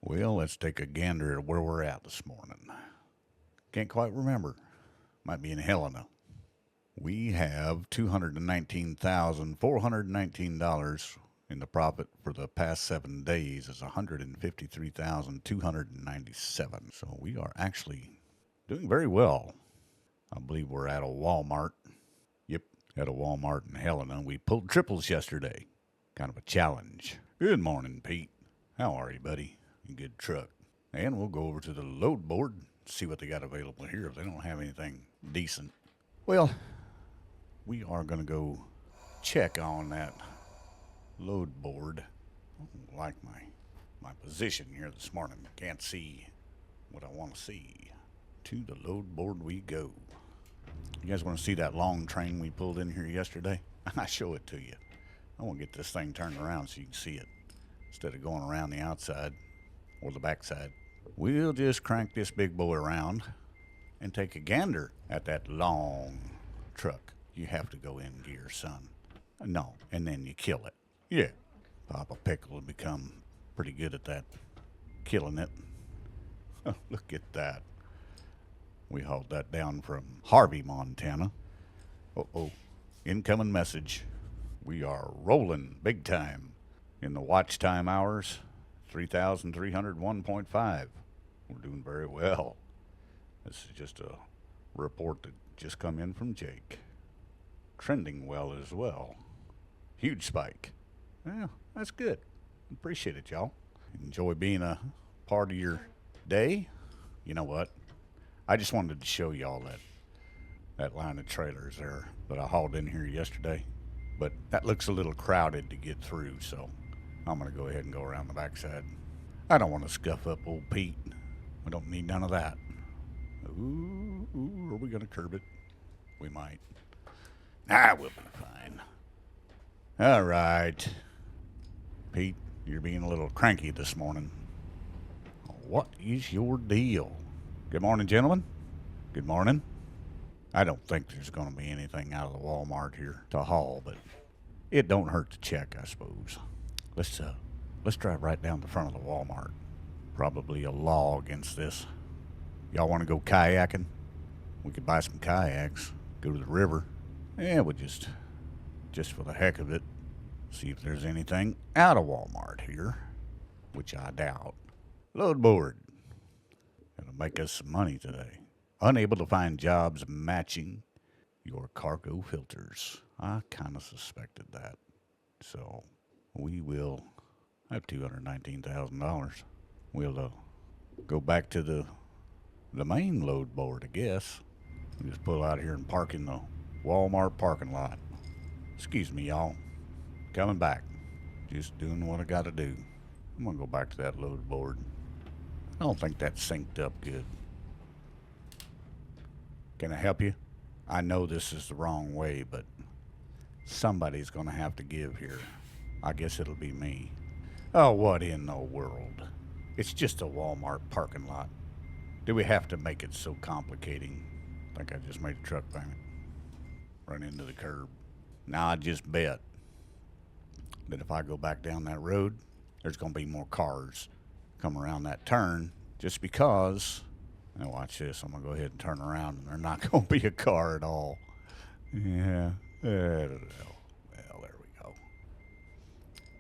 Well, let's take a gander at where we're at this morning. Can't quite remember. Might be in Helena. We have $219,419 in the profit for the past 7 days is 153,297. So we are actually doing very well. I believe we're at a Walmart. Yep, at a Walmart in Helena. We pulled triples yesterday. Kind of a challenge. Good morning, Pete. How are you, buddy? Good truck. And we'll go over to the load board, see what they got available here if they don't have anything decent. Well, we are going to go check on that load board. I don't like my position here this morning. I can't see what I want to see. To the load board we go. You guys want to see that long train we pulled in here yesterday? I show it to you. I want to get this thing turned around so you can see it instead of going around the outside or the backside. We'll just crank this big boy around and take a gander at that long truck. You have to go in gear, son. No, and then you kill it. Yeah, ThePappaPickle will become pretty good at that, killing it. Oh, look at that. We hauled that down from Harvey, Montana. Uh-oh, incoming message. We are rolling big time. In the watch time hours, 3,301.5. We're doing very well. This is just a report that just come in from Jake. Trending well as well. Huge spike. Well, that's good. Appreciate it, y'all. Enjoy being a part of your day. You know what? I just wanted to show y'all that line of trailers there that I hauled in here yesterday. But that looks a little crowded to get through, so I'm going to go ahead and go around the backside. I don't want to scuff up old Pete. We don't need none of that. Ooh, are we going to curb it? We might. We'll be fine. All right. Pete, you're being a little cranky this morning. What is your deal? Good morning, gentlemen. Good morning. I don't think there's going to be anything out of the Walmart here to haul, but it don't hurt to check, I suppose. Let's drive right down the front of the Walmart. Probably a law against this. Y'all want to go kayaking? We could buy some kayaks, go to the river. Yeah, we'll just for the heck of it, see if there's anything out of Walmart here, which I doubt. Load board. Gonna make us some money today. Unable to find jobs matching your cargo filters. I kind of suspected that. So we will have $219,000. We'll go back to the main load board, I guess. We'll just pull out here and park in the Walmart parking lot. Excuse me, y'all. Coming back. Just doing what I gotta do. I'm gonna go back to that load board. I don't think that's synced up good. Can I help you? I know this is the wrong way, but somebody's gonna have to give here. I guess it'll be me. Oh, what in the world? It's just a Walmart parking lot. Do we have to make it so complicating? I think I just made a truck payment. Run into the curb. Now I just bet that if I go back down that road, there's going to be more cars come around that turn just because. Now watch this. I'm going to go ahead and turn around and there's not going to be a car at all. Yeah. Well, there we go.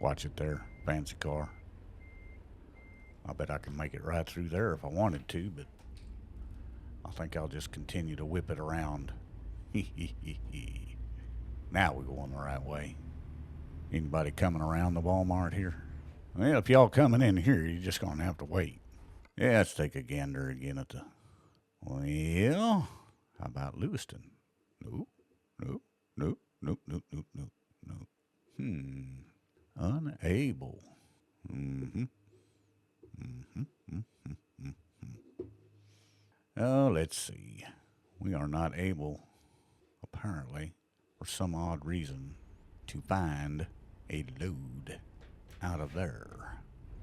Watch it there. Fancy car. I bet I can make it right through there if I wanted to, but I think I'll just continue to whip it around. Now we're going the right way. Anybody coming around the Walmart here? Well, if y'all coming in here, you're just going to have to wait. Yeah, let's take a gander again at the... Well, how about Lewiston? Nope. Unable. Oh, let's see. We are not able, apparently, for some odd reason, to find a load out of there.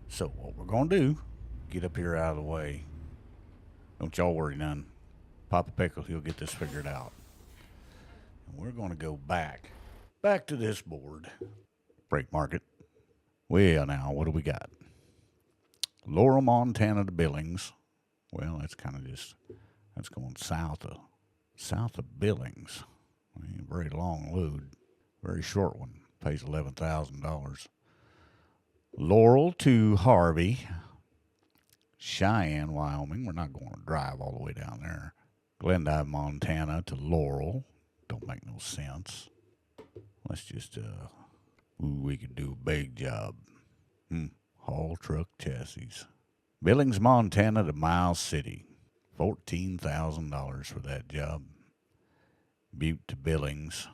So what we're going to do, get up here out of the way. Don't y'all worry none. ThePappaPickle, he'll get this figured out. And we're going to go back to this board. Break market. Well, now, what do we got? Laurel, Montana to Billings. Well, that's that's going south of Billings. Very long load, very short one. Pays $11,000. Laurel to Harvey. Cheyenne, Wyoming. We're not going to drive all the way down there. Glendive, Montana to Laurel. Don't make no sense. Let's just, we could do a big job. Haul truck chassis. Billings, Montana to Miles City. $14,000 for that job. Butte to Billings.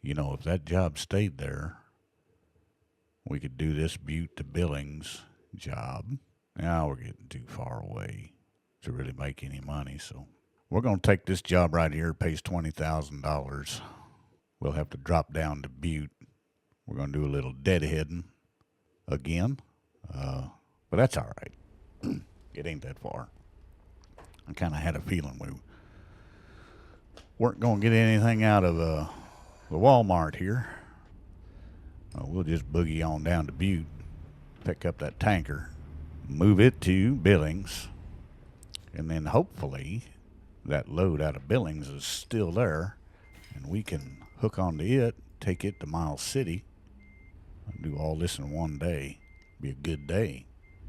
If that job stayed there, we could do this Butte to Billings job. Now we're getting too far away to really make any money, so we're going to take this job right here. It pays $20,000. We'll have to drop down to Butte. We're going to do a little deadheading again, but that's all right. It ain't that far. I kind of had a feeling we weren't going to get anything out of the Walmart here. We'll just boogie on down to Butte, pick up that tanker, move it to Billings, and then hopefully that load out of Billings is still there, and we can hook onto it, take it to Miles City, and do all this in one day. Be a good day.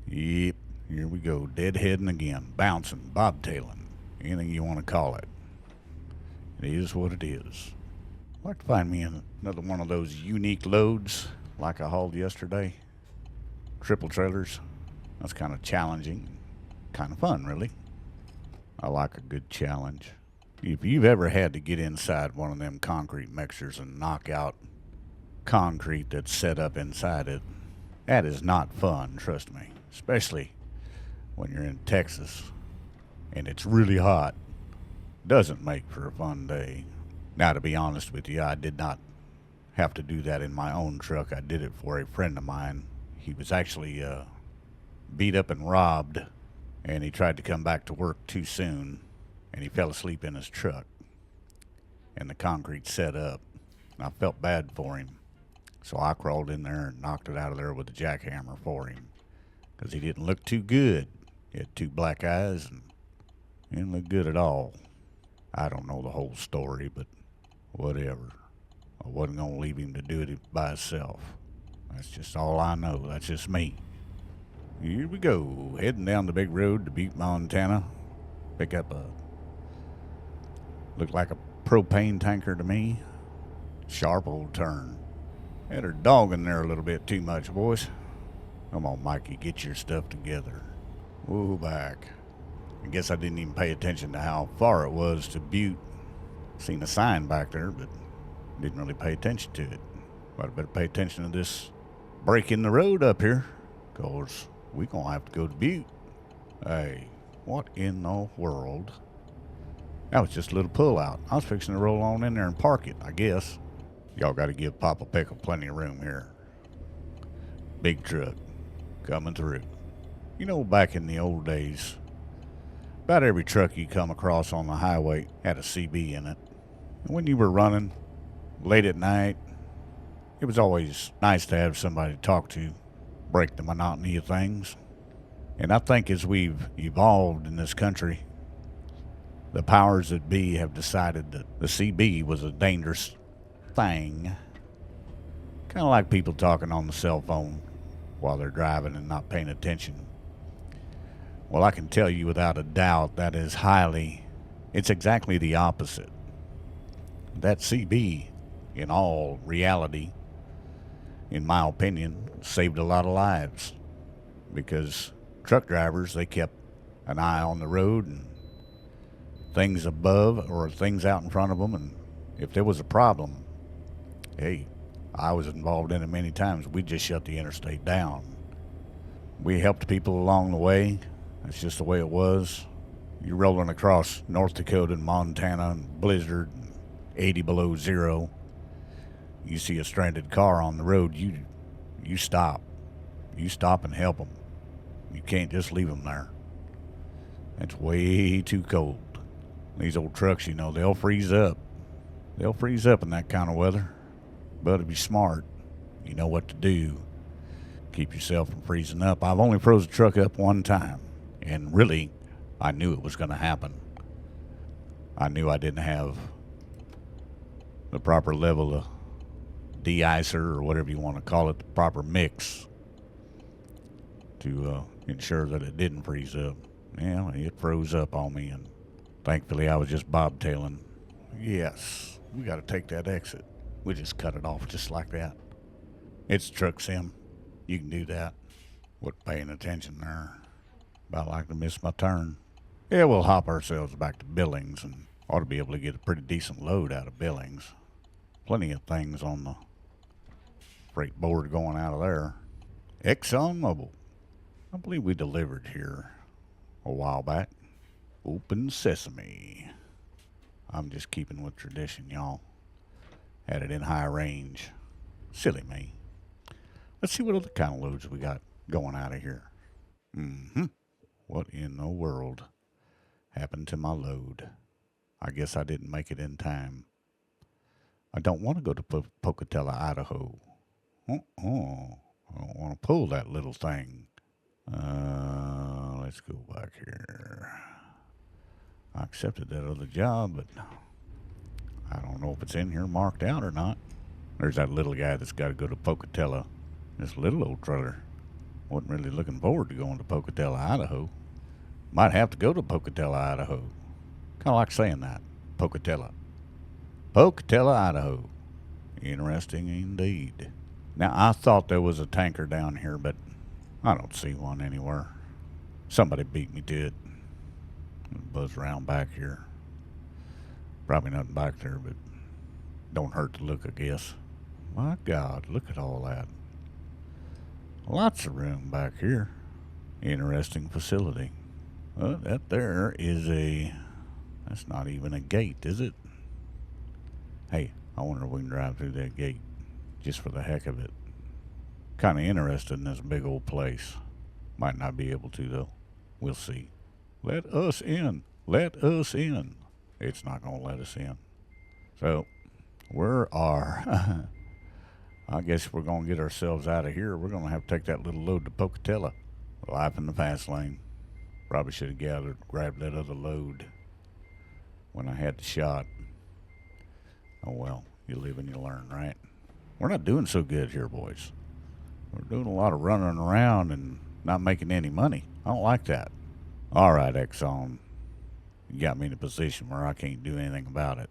Yep, here we go, deadheading again, bouncing, bobtailing, anything you want to call it. It is what it is. I'd like to find me another one of those unique loads like I hauled yesterday. Triple trailers. That's kind of challenging. Kind of fun, really. I like a good challenge. If you've ever had to get inside one of them concrete mixers and knock out concrete that's set up inside it, that is not fun, trust me. Especially when you're in Texas and it's really hot. Doesn't make for a fun day. Now, to be honest with you, I did not have to do that in my own truck. I did it for a friend of mine. He was actually beat up and robbed, and he tried to come back to work too soon, and he fell asleep in his truck, and the concrete set up. And I felt bad for him, so I crawled in there and knocked it out of there with a jackhammer for him, because he didn't look too good. He had two black eyes, and he didn't look good at all. I don't know the whole story, but whatever. I wasn't going to leave him to do it by himself. That's just all I know. That's just me. Here we go. Heading down the big road to Butte, Montana. Pick up looked like a propane tanker to me. Sharp old turn. Had her dogging there a little bit too much, boys. Come on, Mikey, get your stuff together. Whoa, back. I guess I didn't even pay attention to how far it was to Butte. Seen a sign back there, but didn't really pay attention to it. But I better pay attention to this break in the road up here, 'cause we're going to have to go to Butte. Hey, what in the world? That was just a little pull out. I was fixing to roll on in there and park it, I guess. Y'all got to give Papa Pickle plenty of room here. Big truck coming through. Back in the old days, about every truck you come across on the highway had a CB in it. And when you were running late at night, it was always nice to have somebody to talk to, break the monotony of things. And I think as we've evolved in this country, the powers that be have decided that the CB was a dangerous thing. Kind of like people talking on the cell phone while they're driving and not paying attention. Well, I can tell you without a doubt that is it's exactly the opposite. That CB, in all reality, in my opinion, saved a lot of lives, because truck drivers, they kept an eye on the road and things above or things out in front of them, and if there was a problem, hey, I was involved in it many times. We just shut the interstate down. We helped people along the way. That's just the way it was. You're rolling across North Dakota and Montana and blizzard, 80 below zero. You see a stranded car on the road, you stop. You stop and help them. You can't just leave them there. It's way too cold. These old trucks, they'll freeze up. They'll freeze up in that kind of weather. But if you're smart, you know what to do. Keep yourself from freezing up. I've only froze a truck up one time, and really, I knew it was going to happen. I knew I didn't have the proper level of de-icer, or whatever you want to call it, the proper mix to ensure that it didn't freeze up. Yeah, it froze up on me, and thankfully I was just bobtailing. Yes, we got to take that exit. We just cut it off just like that. It's a truck sim. You can do that. Wasn't paying attention there. About like to miss my turn. Yeah, we'll hop ourselves back to Billings and ought to be able to get a pretty decent load out of Billings. Plenty of things on the freight board going out of there. ExxonMobil. I believe we delivered here a while back. Open sesame. I'm just keeping with tradition, y'all. Had it in high range. Silly me. Let's see what other kind of loads we got going out of here. What in the world happened to my load? I guess I didn't make it in time. I don't want to go to Pocatello, Idaho. I don't want to pull that little thing. Let's go back here. I accepted that other job, but I don't know if it's in here marked out or not. There's that little guy that's got to go to Pocatello. This little old trailer. Wasn't really looking forward to going to Pocatello, Idaho. Might have to go to Pocatello, Idaho. Kind of like saying that. Pocatello. Pocatello, Idaho. Interesting indeed. Now, I thought there was a tanker down here, but I don't see one anywhere. Somebody beat me to it. Buzz around back here. Probably nothing back there, but don't hurt to look, I guess. My God, look at all that. Lots of room back here. Interesting facility. Well, that there is that's not even a gate, is it? Hey, I wonder if we can drive through that gate just for the heck of it. Kind of interested in this big old place. Might not be able to, though. We'll see. Let us in. Let us in. It's not going to let us in. So, where are... I guess if we're going to get ourselves out of here, we're going to have to take that little load to Pocatello. Life in the fast lane. Probably should have grabbed that other load when I had the shot. Oh well, you live and you learn, right? We're not doing so good here, boys. We're doing a lot of running around and not making any money. I don't like that. All right, Exxon. You got me in a position where I can't do anything about it.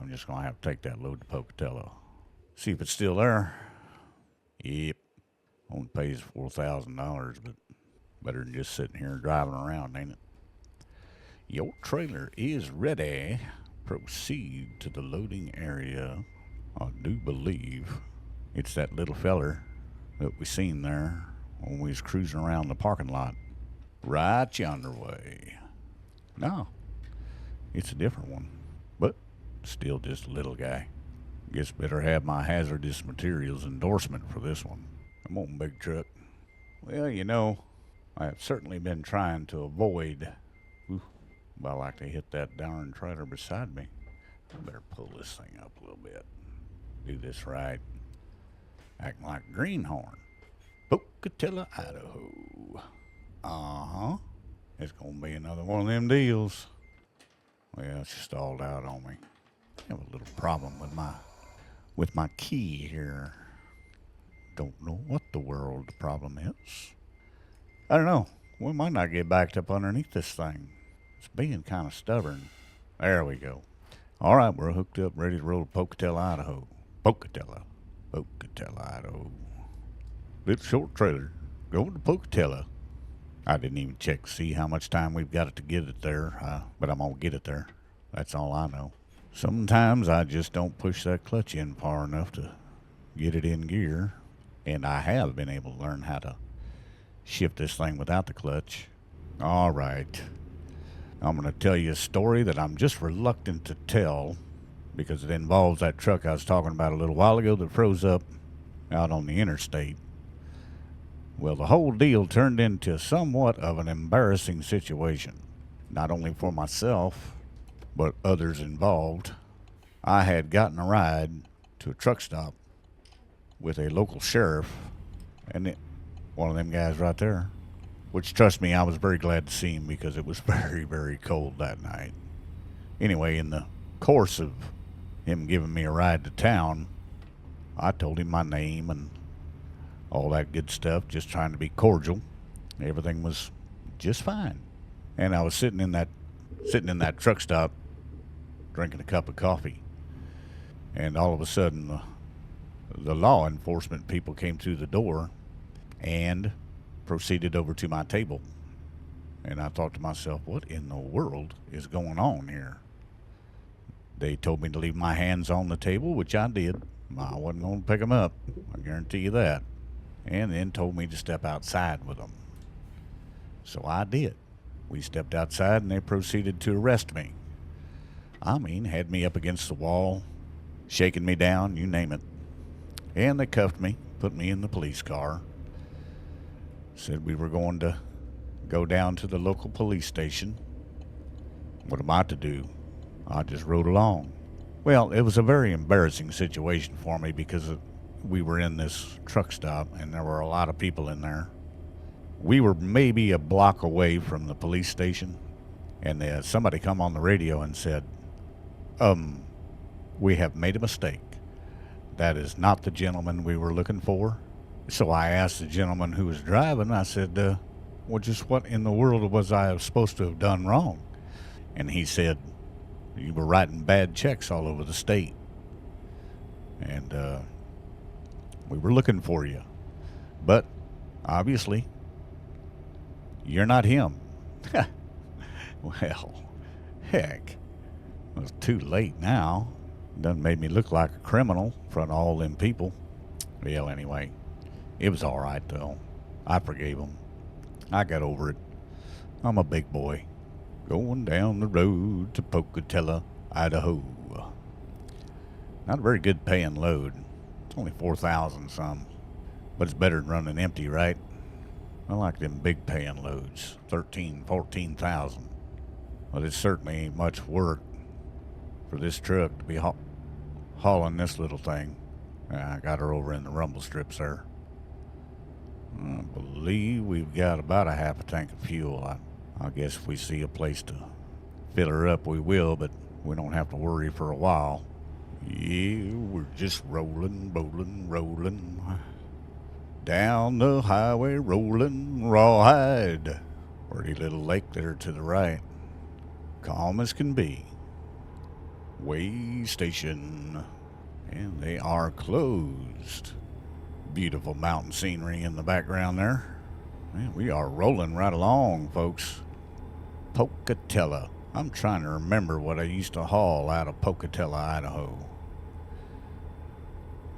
I'm just going to have to take that load to Pocatello. See if it's still there. Yep. Only pays $4,000, but better than just sitting here driving around, ain't it? Your trailer is ready. Proceed to the loading area. I do believe it's that little feller that we seen there when we was cruising around the parking lot. Right yonder way. No, it's a different one, but still just a little guy. Guess better have my hazardous materials endorsement for this one. Come on, big truck. Well, you know, I have certainly been trying to avoid... I like to hit that darn trailer beside me. I better pull this thing up a little bit. Do this right. Acting like a greenhorn. Pocatello, Idaho. Uh-huh. It's going to be another one of them deals. Well, it's stalled out on me. I have a little problem with my key here. Don't know what the world the problem is. I don't know. We might not get backed up underneath this thing. It's being kind of stubborn. There we go. All right, we're hooked up, ready to roll to Pocatello, Idaho. Pocatello, Idaho. Little short trailer going to Pocatello. I didn't even check to see how much time we've got to get it there, but I'm going to get it there. That's all I know. Sometimes I just don't push that clutch in far enough to get it in gear, and I have been able to learn how to shift this thing without the clutch. All right. I'm going to tell you a story that I'm just reluctant to tell because it involves that truck I was talking about a little while ago that froze up out on the interstate. Well, the whole deal turned into somewhat of an embarrassing situation, not only for myself, but others involved. I had gotten a ride to a truck stop with a local sheriff, and One of them guys right there. Which, trust me, I was very glad to see him because it was very, very cold that night. Anyway, in the course of him giving me a ride to town, I told him my name and all that good stuff, just trying to be cordial. Everything was just fine. And I was sitting in that truck stop drinking a cup of coffee. And all of a sudden, the law enforcement people came through the door and proceeded over to my table. And I thought to myself, what in the world is going on here? They told me to leave my hands on the table, which I did. I wasn't going to pick them up, I guarantee you that. And then told me to step outside with them. So I did. We stepped outside and they proceeded to arrest me. I mean, had me up against the wall, shaking me down, you name it. And they cuffed me, put me in the police car. Said we were going to go down to the local police station. What am I to do? I just rode along. Well, it was a very embarrassing situation for me because we were in this truck stop and there were a lot of people in there. We were maybe a block away from the police station, and somebody come on the radio and said, we have made a mistake. That is not the gentleman we were looking for. So I asked the gentleman who was driving, I said, well, just what in the world was I supposed to have done wrong? And he said, you were writing bad checks all over the state. And we were looking for you. But obviously, you're not him. Well, heck, it was too late now. Done made me look like a criminal in front of all them people. Well, anyway, it was all right, though. I forgave him. I got over it. I'm a big boy. Going down the road to Pocatello, Idaho. Not a very good paying load. It's only 4,000 some. But it's better than running empty, right? I like them big paying loads, 13, 14,000. But it certainly ain't much work for this truck to be hauling this little thing. I got her over in the rumble strips there. I believe we've got about a half a tank of fuel. I guess if we see a place to fill her up, we will, but we don't have to worry for a while. Yeah, we're just rolling, rolling down the highway, rolling rawhide. Pretty little lake there to the right. Calm as can be. Way station. And they are closed. Beautiful mountain scenery in the background there. Man, we are rolling right along, folks. Pocatello. I'm trying to remember what I used to haul out of Pocatello, Idaho.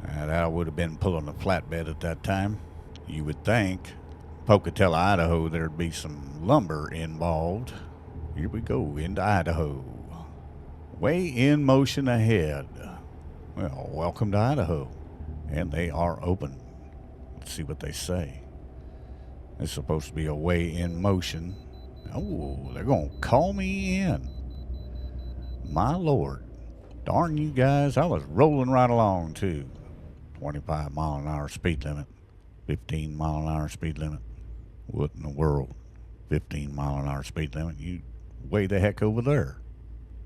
That would have been pulling a flatbed at that time. You would think Pocatello, Idaho, there'd be some lumber involved. Here we go, into Idaho. Way in motion ahead. Well, welcome to Idaho. And they are open. Let's see what they say. It's supposed to be a way in motion. Oh, they're going to call me in. My Lord. Darn you guys, I was rolling right along, too. 25 mile an hour speed limit. 15 mile an hour speed limit. What in the world? 15 mile an hour speed limit? You way the heck over there.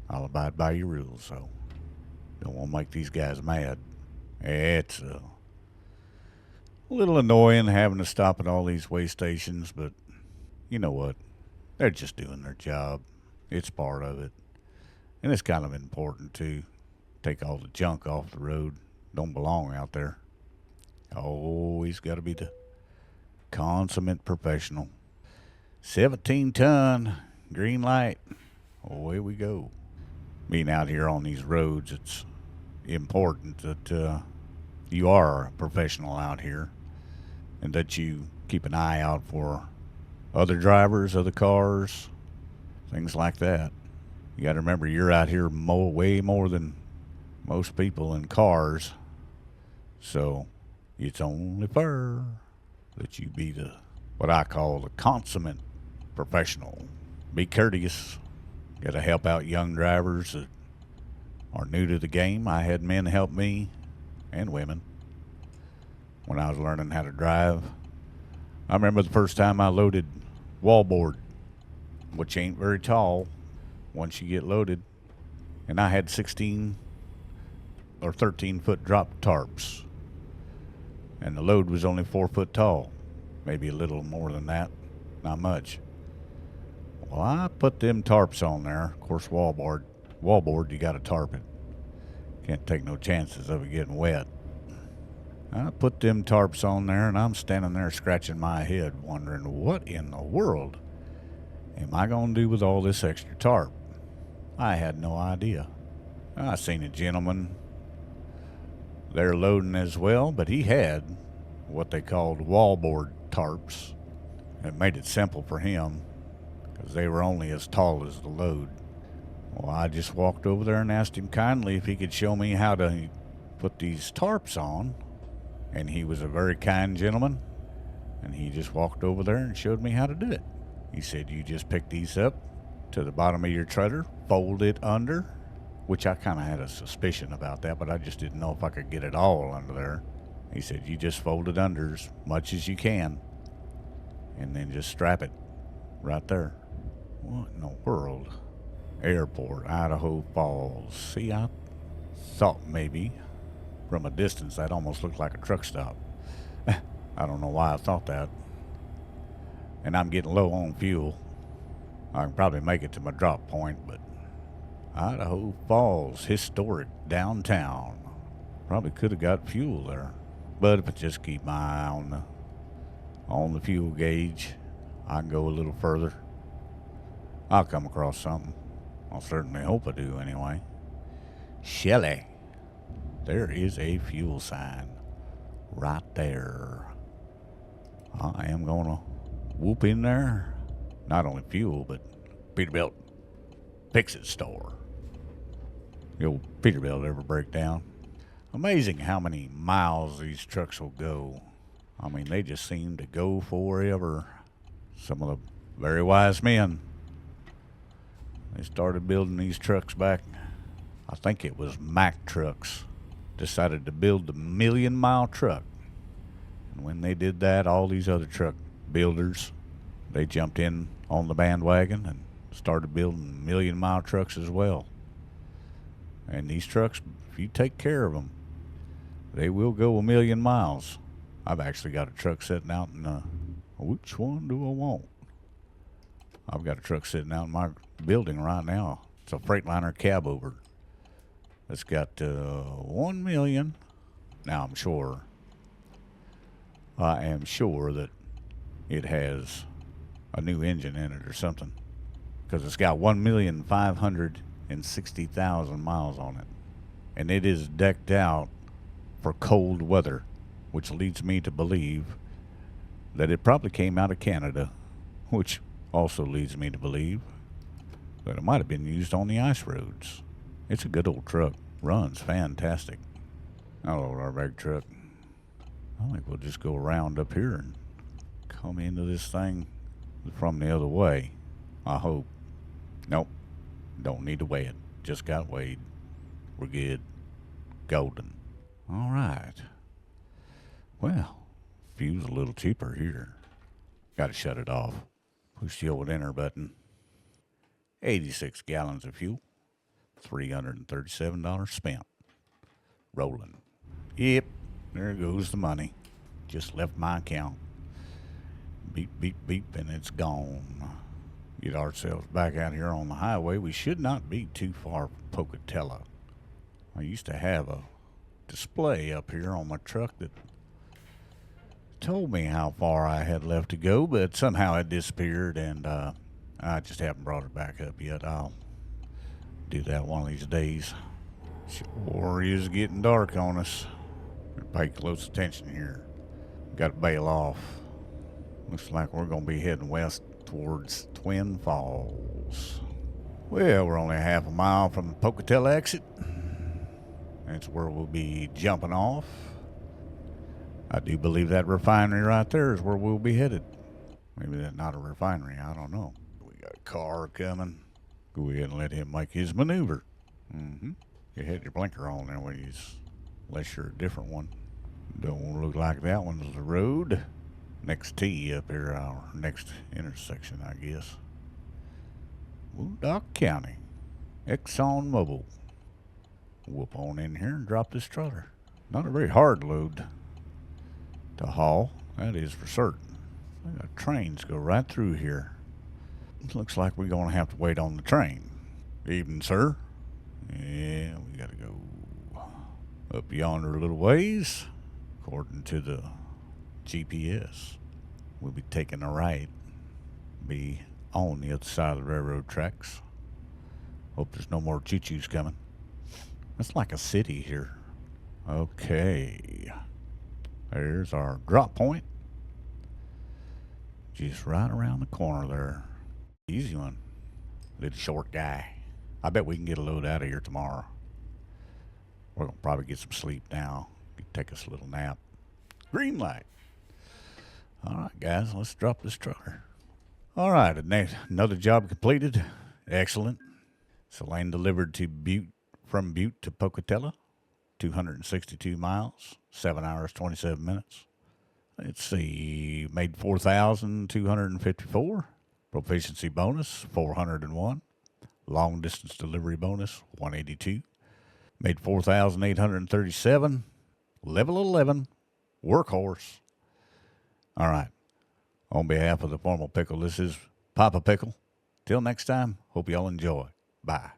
I'll abide by your rules, so don't want to make these guys mad. It's a little annoying having to stop at all these way stations, but you know what? They're just doing their job. It's part of it. And it's kind of important, too. Take all the junk off the road. Don't belong out there. Always got to be the consummate professional. 17-ton, green light. Away we go. Being out here on these roads, it's important that you are a professional out here and that you keep an eye out for other drivers, other cars, things like that. You got to remember you're out here way more than most people in cars. So it's only fair that you be what I call the consummate professional. Be courteous. Got to help out young drivers that are new to the game. I had men help me, and women, when I was learning how to drive. I remember the first time I loaded wallboard, which ain't very tall once you get loaded. And I had 16 or 13-foot drop tarps. And the load was only 4 foot tall. Maybe a little more than that. Not much. Well, I put them tarps on there. Of course, wallboard, you got to tarp it. Can't take no chances of it getting wet. I put them tarps on there, and I'm standing there scratching my head, wondering what in the world am I going to do with all this extra tarp? I had no idea. I seen a gentleman there loading as well, but he had what they called wallboard tarps. It made it simple for him because they were only as tall as the load. Well, I just walked over there and asked him kindly if he could show me how to put these tarps on. And he was a very kind gentleman. And he just walked over there and showed me how to do it. He said, you just pick these up to the bottom of your trailer, fold it under, which I kind of had a suspicion about that, but I just didn't know if I could get it all under there. He said, you just fold it under as much as you can, and then just strap it right there. What in the world? Airport, Idaho Falls. See, I thought maybe from a distance that almost looked like a truck stop. I don't know why I thought that. And I'm getting low on fuel. I can probably make it to my drop point, but Idaho Falls, historic downtown. Probably could have got fuel there. But if I just keep my eye on the fuel gauge, I can go a little further. I'll come across something. I'll certainly hope I do anyway. Shelley. There is a fuel sign right there. I am going to whoop in there. Not only fuel, but Peterbilt Fix-It store. The old Peterbilt ever break down. Amazing how many miles these trucks will go. I mean, they just seem to go forever. Some of the very wise men, they started building these trucks back, I think it was Mack Trucks, decided to build the 1,000,000-mile truck. And when they did that, all these other truck builders, they jumped in on the bandwagon and started building 1,000,000-mile trucks as well. And these trucks, if you take care of them, they will go 1,000,000 miles. I've actually got a truck sitting out in which one do I want? I've got a truck sitting out in my building right now. It's a Freightliner cab over. It's got 1 million. Now I am sure that it has a new engine in it or something, because it's got 1,560,000 miles on it, and it is decked out for cold weather, which leads me to believe that it probably came out of Canada, which also leads me to believe that it might have been used on the ice roads. It's a good old truck. Runs fantastic. I'll load our big truck. I think we'll just go around up here and come into this thing from the other way. I hope. Nope. Don't need to weigh it. Just got weighed. We're good. Golden. All right. Well, fuel's a little cheaper here. Got to shut it off. Push the old enter button. 86 gallons of fuel. $337 spent. Rolling. Yep, there goes the money. Just left my account. Beep, beep, beep, and it's gone. Get ourselves back out here on the highway. We should not be too far from Pocatello. I used to have a display up here on my truck that told me how far I had left to go, but somehow it disappeared, and I just haven't brought it back up yet. I'll do that one of these days. Sure is getting dark on us. Pay close attention here. Got to bail off. Looks like we're going to be heading west towards Twin Falls. Well, we're only half a mile from the Pocatello exit. That's where we'll be jumping off. I do believe that refinery right there is where we'll be headed. Maybe that's not a refinery. I don't know. We got a car coming. Go ahead and let him make his maneuver. You had your blinker on there, unless you're a different one. Don't look like that one's the road. next T up here, our next intersection, I guess. Woondock County, Exxon Mobil. Whoop on in here and drop this trailer. Not a very hard load to haul, that is for certain. Trains go right through here. Looks like we're going to have to wait on the train. Evening, sir. Yeah, we got to go up yonder a little ways, according to the GPS. We'll be taking a right, be on the other side of the railroad tracks. Hope there's no more choo-choos coming. It's like a city here. Okay. There's our drop point. Just right around the corner there. Easy one. Little short guy. I bet we can get a load out of here tomorrow. We're going to probably get some sleep now. Take us a little nap. Green light. All right, guys, let's drop this trailer. All right, another job completed. Excellent. So lane delivered to from Butte to Pocatello. 262 miles, 7 hours, 27 minutes. Let's see, made 4,254. Proficiency bonus, 401. Long distance delivery bonus, 182. Made 4,837. Level 11. Workhorse. All right. On behalf of the Formal Pickle, this is Papa Pickle. Till next time, hope y'all enjoy. Bye.